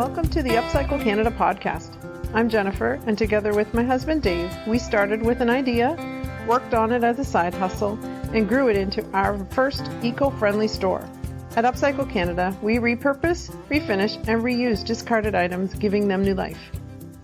Welcome to the UpCycle Canada podcast. I'm Jennifer, and together with my husband Dave, we started with an idea, worked on it as a side hustle, and grew it into our first eco-friendly store. At UpCycle Canada, we repurpose, refinish, and reuse discarded items, giving them new life.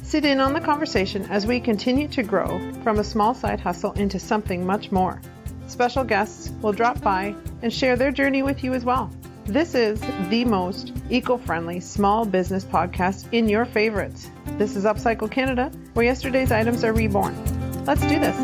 Sit in on the conversation as we continue to grow from a small side hustle into something much more. Special guests will drop by and share their journey with you as well. This is the most eco-friendly small business podcast in your favorites. This is UpCycle Canada, where yesterday's items are reborn. Let's do this.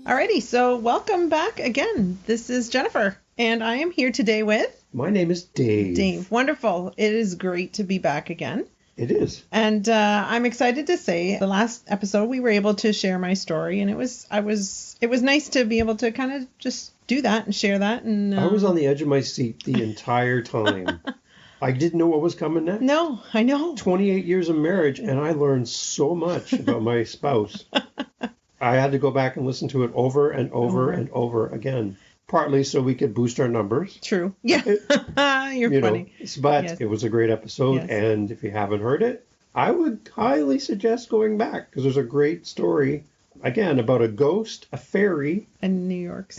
Alrighty, so welcome back again. This is Jennifer, and I am here today with... My name is Dave. Dave, wonderful. It is great to be back again. It is. And I'm excited to say the last episode we were able to share my story, and it was nice to be able to kind of just do that and share that. And I was on the edge of my seat the entire time. I didn't know what was coming next. No, I know. 28 years of marriage, and I learned so much about my spouse. I had to go back and listen to it over and over and over again. Partly so we could boost our numbers. True. Yeah. You're funny. But yes. It was a great episode. Yes. And if you haven't heard it, I would highly suggest going back because there's a great story, again, about a ghost, a fairy. And New York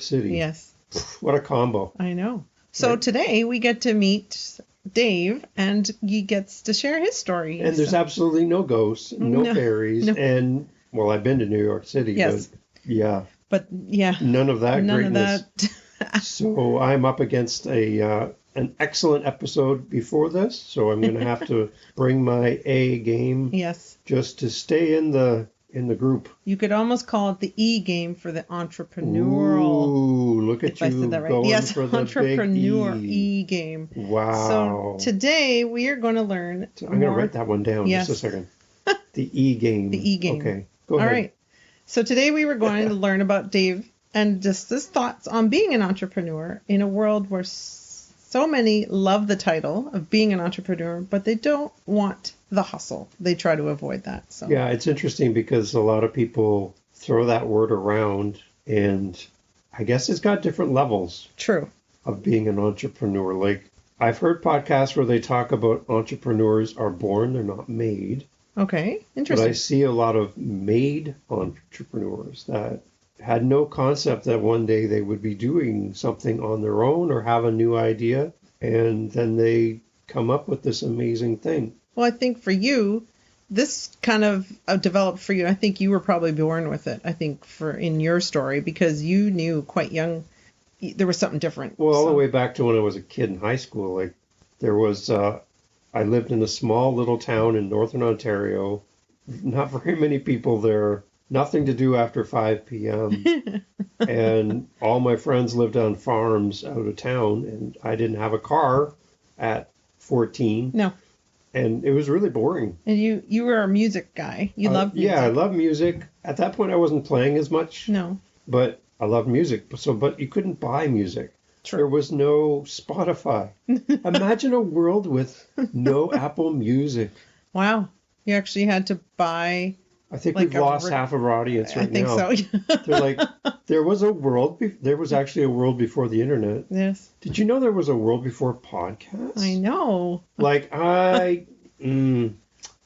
City. Yes. What a combo. I know. So today we get to meet Dave, and he gets to share his story. And there's absolutely no ghosts, no fairies. No. And, well, I've been to New York City. Yes. But yeah, none of that greatness. So I'm up against an excellent episode before this. So I'm going to have to bring my A game. Yes. Just to stay in the group. You could almost call it the E game for the entrepreneurial. Ooh, look at you. I said that right. Going yes, for the entrepreneur big E game. Wow. So today we are going to learn. I'm going to write that one down. Yes. Just a second. The E game. The E game. Okay. Go ahead. All right. So today we were going to learn about Dave and just his thoughts on being an entrepreneur in a world where so many love the title of being an entrepreneur, but they don't want the hustle. They try to avoid that. So yeah, it's interesting because a lot of people throw that word around, and I guess it's got different levels. True. Of being an entrepreneur. Like, I've heard podcasts where they talk about entrepreneurs are born, they're not made. Okay, interesting. But I see a lot of made entrepreneurs that had no concept that one day they would be doing something on their own or have a new idea, and then they come up with this amazing thing. Well, I think for you, this kind of developed for you. I think you were probably born with it, I think, in your story, because you knew quite young there was something different. Well, all the way back to when I was a kid in high school, like there was... I lived in a small little town in northern Ontario. Not very many people there. Nothing to do after 5 p.m. And all my friends lived on farms out of town. And I didn't have a car at 14. No. And it was really boring. And you were a music guy. You loved music. Yeah, I love music. At that point, I wasn't playing as much. No. But I loved music. But you couldn't buy music. True. There was no Spotify. Imagine a world with no Apple Music. Wow. You actually had to buy... I think we've lost half of our audience right now. I think so. They're like, there was actually a world before the internet. Yes. Did you know there was a world before podcasts? I know. Like,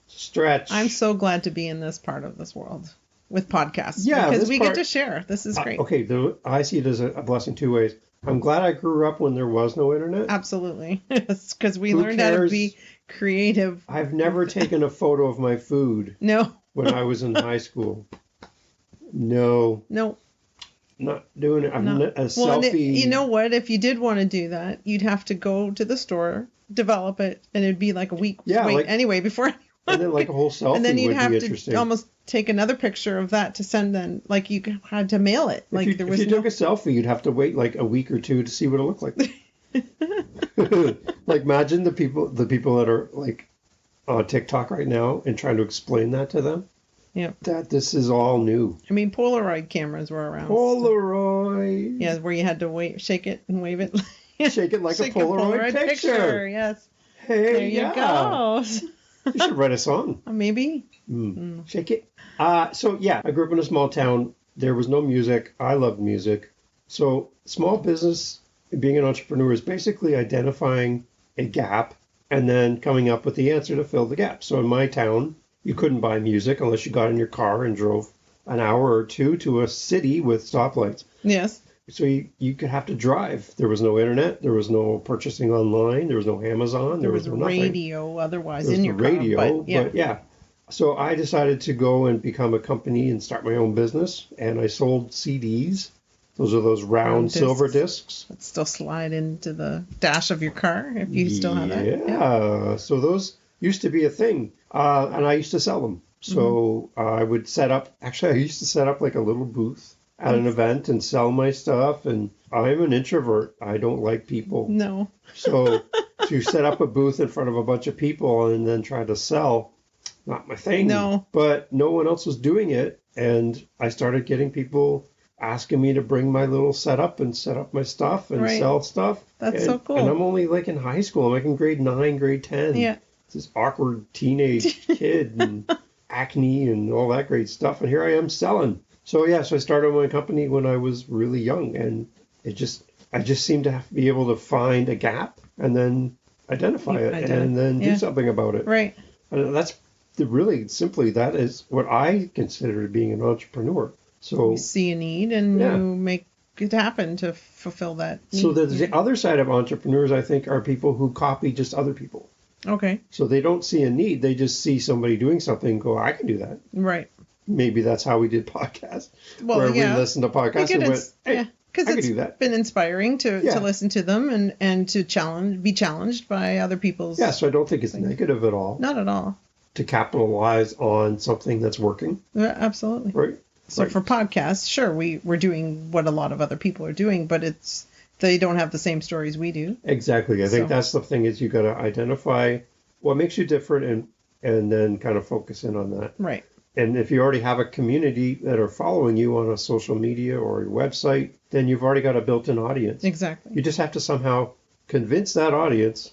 stretch. I'm so glad to be in this part of this world with podcasts. Yeah. Because we get to share. This is great. Okay. I see it as a blessing two ways. I'm glad I grew up when there was no internet. Absolutely. Because we learned how to be creative. I've never taken a photo of my food. No. When I was in high school. No. Not doing it. I'm a selfie. You know what? If you did want to do that, you'd have to go to the store, develop it, and it'd be like a week wait anyway before anyone. And then like a whole selfie and then you'd would have be to interesting. Almost take another picture of that to send then. Like you had to mail it. Like if you took a selfie, you'd have to wait like a week or two to see what it looked like. Like imagine the people that are like on TikTok right now and trying to explain that to them. Yeah. That this is all new. I mean, Polaroid cameras were around. Polaroid. So. Yeah, where you had to shake it and wave it. Shake it like a Polaroid picture. Yes. Hey, there you go. You should write a song. Maybe. Shake it. So yeah, I grew up in a small town. There was no music. I loved music. So small business, being an entrepreneur is basically identifying a gap and then coming up with the answer to fill the gap. So in my town, you couldn't buy music unless you got in your car and drove an hour or two to a city with stoplights. Yes. So you could have to drive. There was no internet. There was no purchasing online. There was no Amazon. There was no nothing. Radio otherwise There was in no your radio, car. But yeah. So I decided to go and become a company and start my own business. And I sold CDs. Those are those round silver discs. That still slide into the dash of your car if you still have that. Yeah. So those used to be a thing. And I used to sell them. So I would set up, actually, I used to set up like a little booth at an event and sell my stuff. And I'm an introvert. I don't like people. No. So to set up a booth in front of a bunch of people and then try to sell, not my thing. No. But no one else was doing it. And I started getting people asking me to bring my little setup and set up my stuff and sell stuff. That's so cool. And I'm only like in high school. I'm like in grade 9, grade 10. Yeah. This awkward teenage kid and acne and all that great stuff. And here I am selling. So I started my company when I was really young, and I just seemed to have to be able to find a gap and then identify it and then do something about it. Right. And that's that is what I consider being an entrepreneur. So you see a need and you make it happen to fulfill that need. So the other side of entrepreneurs, I think, are people who copy just other people. Okay. So they don't see a need. They just see somebody doing something and go, I can do that. Right. Maybe that's how we did podcasts. Well, where we listened to podcasts and went, hey, because it's been inspiring to listen to them and to be challenged by other people's. Yeah, so I don't think it's negative at all. Not at all. To capitalize on something that's working. Yeah, absolutely. Right. So for podcasts, sure, we're doing what a lot of other people are doing, but they don't have the same stories we do. Exactly. I think that's the thing is you got to identify what makes you different and then kind of focus in on that. Right. And if you already have a community that are following you on a social media or your website, then you've already got a built-in audience. Exactly. You just have to somehow convince that audience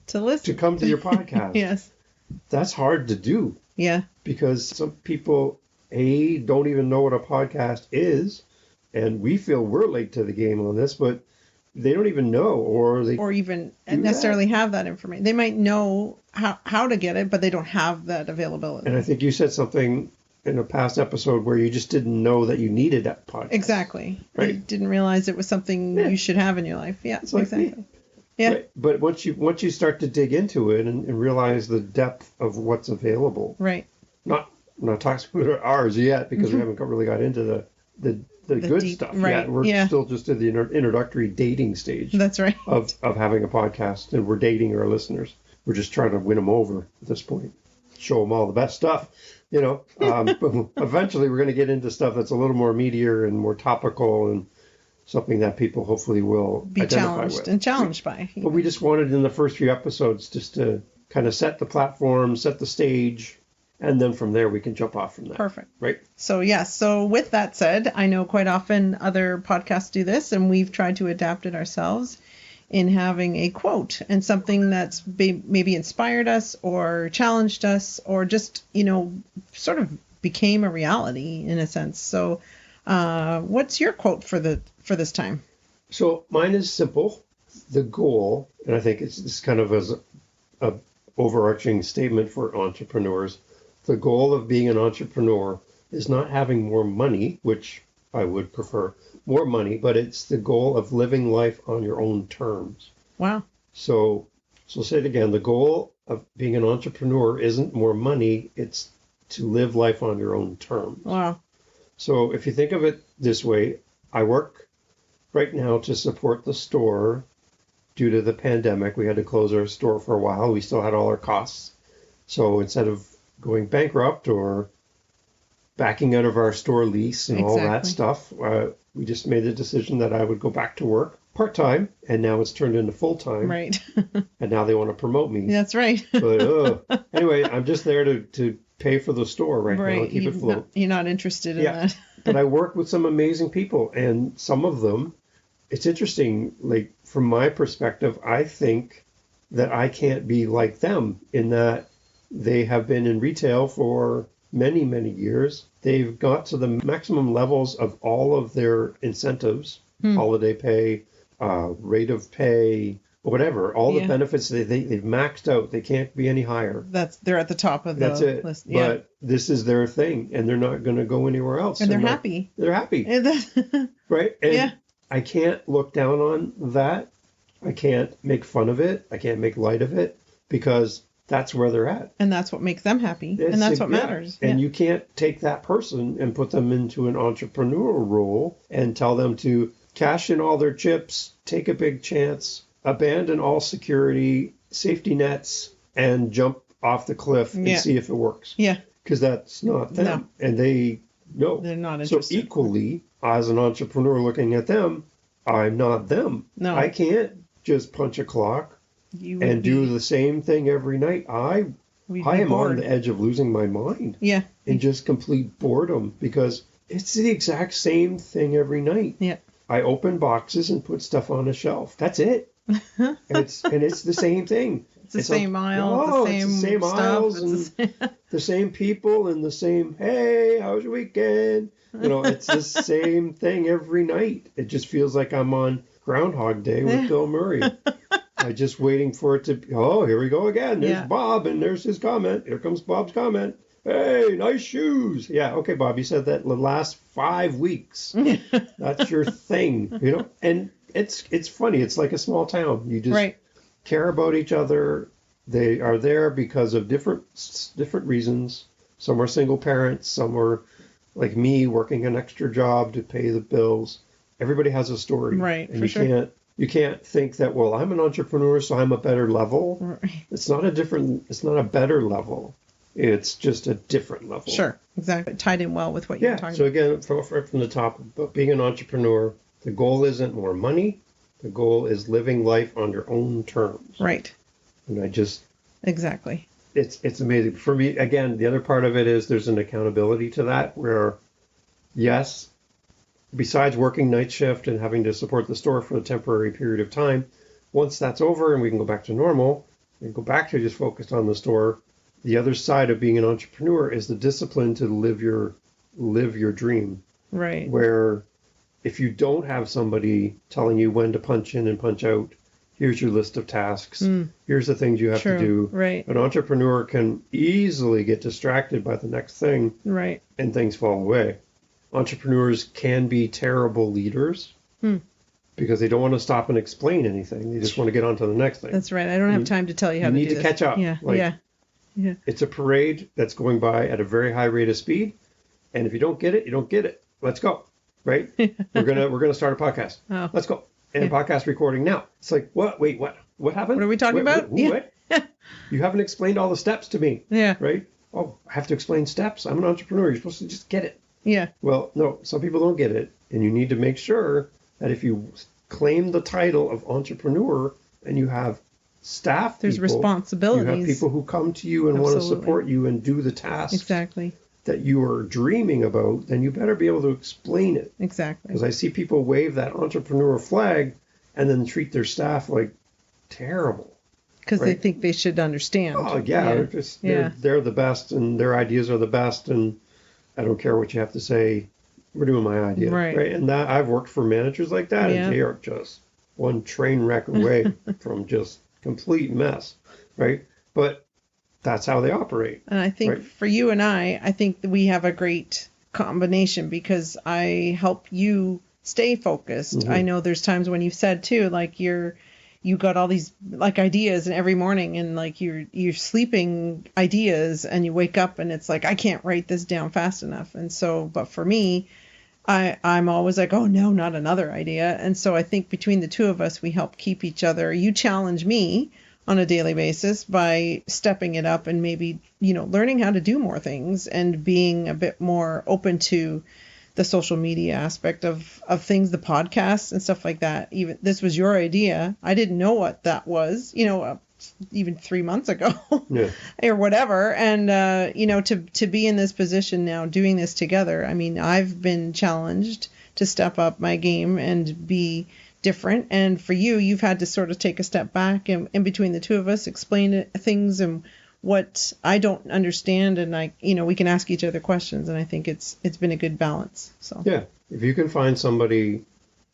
to listen, to come to your podcast. Yes. That's hard to do. Yeah. Because some people, don't even know what a podcast is. And we feel we're late to the game on this, but they don't even know or even necessarily have that information. They might know how to get it, but they don't have that availability. And I think you said something in a past episode where you just didn't know that you needed that podcast. Exactly. Right. You didn't realize it was something you should have in your life. Yeah, it's like exactly. Me. Yeah. Right. But once you start to dig into it and realize the depth of what's available. Right. I'm not talking about ours yet because we haven't really got into the good deep stuff right. yet. We're still just in the introductory dating stage. That's right. Of having a podcast, and we're dating our listeners. We're just trying to win them over at this point. Show them all the best stuff, But eventually, we're going to get into stuff that's a little more meatier and more topical and something that people hopefully will be challenged by. But we just wanted in the first few episodes just to kind of set the platform, set the stage. And then from there, we can jump off from that. Perfect. Right. So, yes. So with that said, I know quite often other podcasts do this, and we've tried to adapt it ourselves in having a quote and something that's maybe inspired us or challenged us or just, sort of became a reality in a sense. So what's your quote for this time? So mine is simple. The goal, and I think it's kind of as a overarching statement for entrepreneurs. The goal of being an entrepreneur is not having more money, which I would prefer more money, but it's the goal of living life on your own terms. Wow. So say it again. The goal of being an entrepreneur isn't more money. It's to live life on your own terms. Wow. So if you think of it this way, I work right now to support the store. Due to the pandemic, we had to close our store for a while. We still had all our costs. So instead of going bankrupt or backing out of our store lease and all that stuff, we just made the decision that I would go back to work part-time, and now it's turned into full-time. Right. And now they want to promote me. That's right. But anyway, I'm just there to pay for the store right now and keep it afloat. You're not interested in that. But I work with some amazing people, and some of them, it's interesting, like from my perspective, I think that I can't be like them in that they have been in retail for many, many years. They've got to the maximum levels of all of their incentives, holiday pay, rate of pay, whatever, all the Yeah. benefits they've maxed out. They can't be any higher. They're at the top of That's the it. list. Yeah. But this is their thing, and they're not going to go anywhere else. And they're happy. They're happy, And right? And Yeah. I can't look down on that. I can't make fun of it. I can't make light of it because that's where they're at. and that's what makes them happy. It's And that's what yeah. matters. And Yeah. you can't take that person and put them into an entrepreneurial role and tell them to cash in all their chips, take a big chance, abandon all security, safety nets, and jump off the cliff and Yeah. see if it works. Yeah. Because that's not them. No. And they know. They're not So interested. equally, as an entrepreneur looking at them, I'm not them. No. I can't just punch a clock You would and be, do the same thing every night. we'd I be am bored. on the edge of losing my mind Yeah. in just complete boredom because it's the exact same thing every night. Yeah. I open boxes and put stuff on a shelf. That's it. and it's the same thing. It's the same aisle, the it's same the same stuff. aisles It's and the same people and the same, hey, how was your weekend? It's the same thing every night. It just feels like I'm on Groundhog Day with Bill Murray. I'm just waiting for it to, here we go again. There's Yeah. Bob and there's his comment. Here comes Bob's comment. Hey, nice shoes. Yeah, okay, Bob, you said that the last 5 weeks. That's your thing, And it's funny. It's like a small town. You just Right. care about each other. They are there because of different reasons. Some are single parents. Some are like me working an extra job to pay the bills. Everybody has a story. Right, And for you sure. you can't think that, well, I'm an entrepreneur, so I'm a better level. Right. It's not a better level. It's just a different level. Sure. Exactly. It tied in well with what you were Yeah. talking So again, from the top, about being an entrepreneur, the goal isn't more money. The goal is living life on your own terms. Right. And Exactly. it's amazing. For me, again, the other part of it is there's an accountability to that where, yes, besides working night shift and having to support the store for a temporary period of time, once that's over and we can go back to normal and go back to just focused on the store, the other side of being an entrepreneur is the discipline to live your dream. Right. Where if you don't have somebody telling you when to punch in and punch out, here's your list of tasks, here's the things you have True. to do. Right. An entrepreneur can easily get distracted by the next thing Right. and things fall away. Entrepreneurs can be terrible leaders because they don't want to stop and explain anything. They just want to get on to the next thing. That's right. I don't have time to tell you how you to need do to this. catch up. Yeah. Like, Yeah. It's a parade that's going by at a very high rate of speed. And if you don't get it, you don't get it. Let's go. Right? We're gonna start a podcast. Oh. Let's go. And podcast recording now. It's like, what? Wait, what? What happened? What are we talking about? What? You haven't explained all the steps to me. Yeah. Right? Oh, I have to explain steps. I'm an entrepreneur. You're supposed to just get it. Yeah. Well, no, some people don't get it. And you need to make sure that if you claim the title of entrepreneur and you have staff There's people, responsibilities. you have people who come to you and want to Absolutely. support you and do the tasks Exactly. that you are dreaming about, then you better be able to explain it. Exactly. Because I see people wave that entrepreneur flag and then treat their staff like terrible. Because they right. think they should understand. Oh yeah, they're just they're the best and their ideas are the best and I don't care what you have to say. We're doing my idea, Right. And that I've worked for managers like that, Yeah. and they are just one train wreck away from just complete mess, right? But that's how they operate. And I think Right. for you and I think that we have a great combination because I help you stay focused. Mm-hmm. I know there's times when you've said too, like you got all these like ideas and every morning and like you're sleeping ideas and you wake up and it's like, I can't write this down fast enough. And so, but for me, I'm always like, oh no, not another idea. And so I think between the two of us, we help keep each other. You challenge me on a daily basis by stepping it up and maybe, learning how to do more things and being a bit more open to the social media aspect of things, the podcasts and stuff like that. Even this was your idea. I didn't know what that was, even 3 months ago Yeah. or whatever. And, to be in this position now doing this together, I mean, I've been challenged to step up my game and be different. And for you, you've had to sort of take a step back and in between the two of us, explain things and what I don't understand. And we can ask each other questions. And I think it's been a good balance. So Yeah. If you can find somebody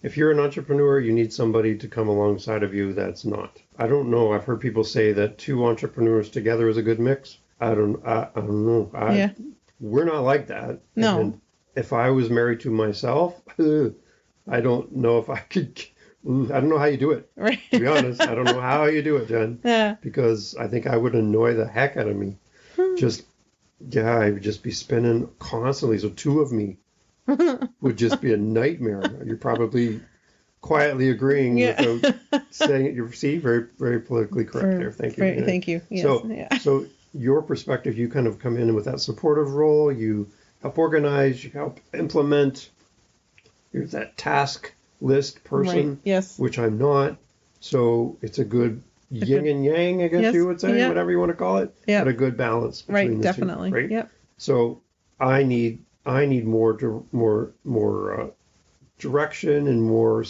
if you're an entrepreneur, you need somebody to come alongside of you that's not. I don't know. I've heard people say that two entrepreneurs together is a good mix. I don't know. We're not like that. No. And if I was married to myself, I don't know if I could. I don't know how you do it. Right. To be honest, I don't know how you do it, Jen. Yeah. Because I think I would annoy the heck out of me. I would just be spinning constantly. So two of me would just be a nightmare. You're probably quietly agreeing without saying it. You see, very, very politically correct there. Thank you. Thank you. Yes. So your perspective, you kind of come in with that supportive role. You help organize. You help implement. You're that task list person, right. Yes. which I'm not. So it's a good yin and yang, I guess you would say, whatever you want to call it. Yeah. But a good balance between the definitely. two. Right. Yep. So I need more direction and more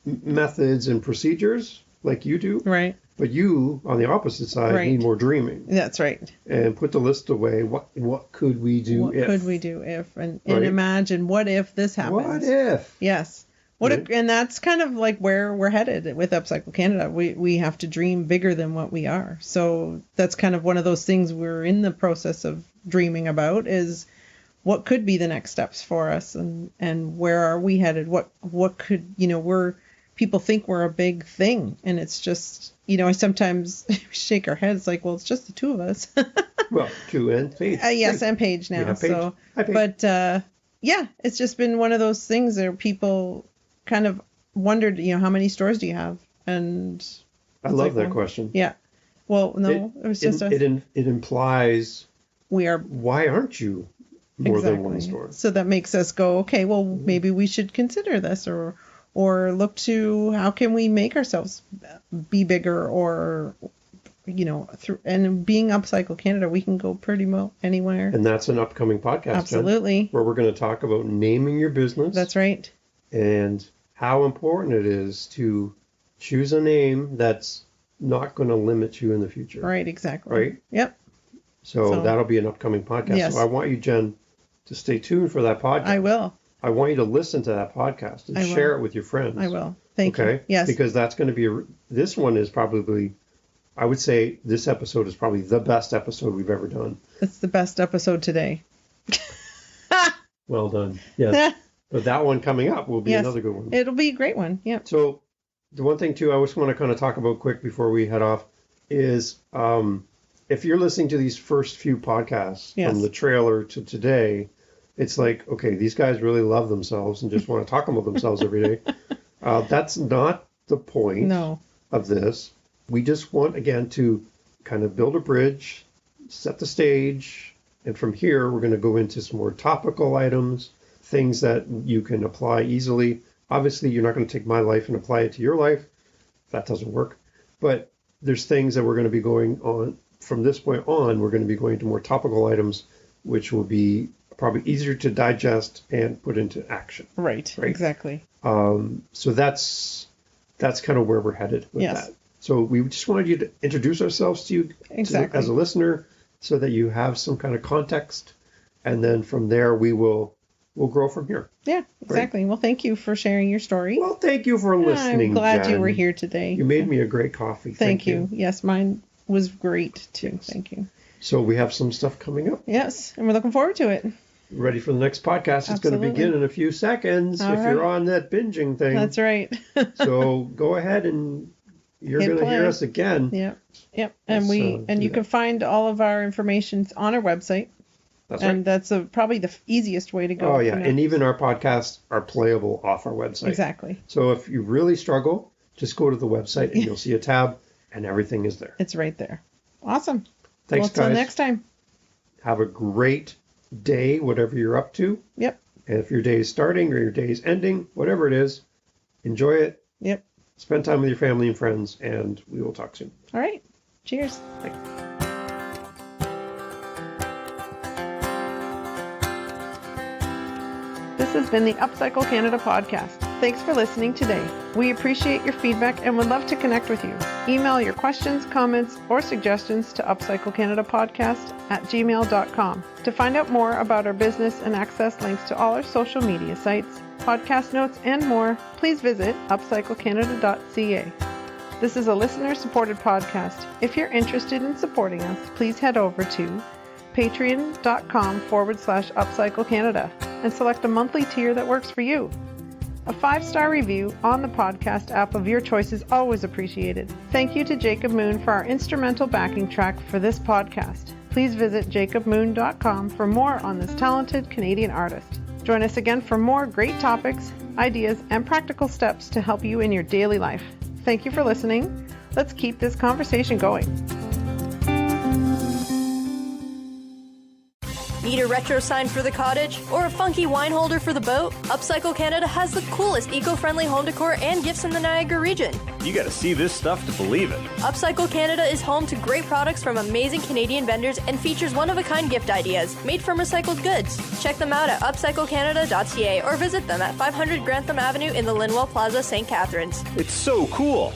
methods and procedures like you do. Right. But you, on the opposite side, need more dreaming. That's right. And put the list away. What could we do if? What could we do if? And imagine, what if this happens? What if? Yes. And that's kind of like where we're headed with UpCycle Canada. We have to dream bigger than what we are. So that's kind of one of those things we're in the process of dreaming about, is what could be the next steps for us, and where are we headed? What could, people think we're a big thing, and it's just, I sometimes shake our heads like, well, it's just the two of us. Well, two and Paige. Yes, and Paige now. Yeah, Paige. So, Hi, Paige. But it's just been one of those things where people kind of wondered, how many stores do you have? And I love that question. Yeah. Well, no, it was just it implies we are. Why aren't you more than one store? So that makes us go, okay, well, maybe we should consider this, or look to how can we make ourselves be bigger, or and being UpCycle Canada, we can go pretty well anywhere. And that's an upcoming podcast, absolutely, Jen, where we're going to talk about naming your business. That's right. And how important it is to choose a name that's not going to limit you in the future. Right, exactly. Right? Yep. So that'll be an upcoming podcast. Yes. So I want you, Jen, to stay tuned for that podcast. I will. I want you to listen to that podcast and share it with your friends. I will. Thank you. Okay? Yes. Because that's going to be, this one is probably, I would say this episode is probably the best episode we've ever done. It's the best episode today. Well done. Yes. But that one coming up will be another good one. It'll be a great one. Yeah. So the one thing too, I just want to kind of talk about quick before we head off is if you're listening to these first few podcasts from the trailer to today, it's like, okay, these guys really love themselves and just want to talk about themselves every day. That's not the point of this. We just want, again, to kind of build a bridge, set the stage, and from here we're going to go into some more topical items, things that you can apply easily. Obviously, you're not going to take my life and apply it to your life. That doesn't work. But there's things that we're going to be going on. From this point on, we're going to be going to more topical items, which will be probably easier to digest and put into action. Right? Exactly. So that's kind of where we're headed with that. So we just wanted you to introduce ourselves to you as a listener so that you have some kind of context. And then from there, we'll grow from here. Yeah, exactly. Right? Well, thank you for sharing your story. Well, thank you for listening, I'm glad Jen. You were here today. You made me a great coffee. Thank you. Yes, mine was great too. Yes. Thank you. So we have some stuff coming up. Yes, and we're looking forward to it. Ready for the next podcast. It's going to begin in a few seconds you're on that binging thing. That's right. So go ahead and you're going to hear us again. Yep. And you can find all of our information on our website. That's and that's probably the easiest way to go. Oh, yeah. And even our podcasts are playable off our website. Exactly. So if you really struggle, just go to the website and you'll see a tab and everything is there. It's right there. Awesome. Thanks, guys. Until next time. Have a great day, whatever you're up to. Yep. And if your day is starting or your day is ending, whatever it is, enjoy it. Yep. Spend time with your family and friends, and we will talk soon. All right. Cheers. Thanks. This has been the UpCycle Canada podcast. Thanks for listening today. We appreciate your feedback and would love to connect with you. Email your questions, comments, or suggestions to upcyclecanadapodcast@gmail.com. To find out more about our business and access links to all our social media sites, podcast notes, and more, please visit UpCycleCanada.ca. This is a listener-supported podcast. If you're interested in supporting us, please head over to patreon.com/UpCycle Canada and select a monthly tier that works for you. A 5-star review on the podcast app of your choice is always appreciated. Thank you to Jacob Moon for our instrumental backing track for this podcast. Please visit jacobmoon.com for more on this talented Canadian artist. Join us again for more great topics, ideas, and practical steps to help you in your daily life. Thank you for listening. Let's keep this conversation going. Need a retro sign for the cottage? Or a funky wine holder for the boat? UpCycle Canada has the coolest eco-friendly home decor and gifts in the Niagara region. You gotta see this stuff to believe it. UpCycle Canada is home to great products from amazing Canadian vendors and features one-of-a-kind gift ideas made from recycled goods. Check them out at upcyclecanada.ca or visit them at 500 Grantham Avenue in the Linwell Plaza, St. Catharines. It's so cool.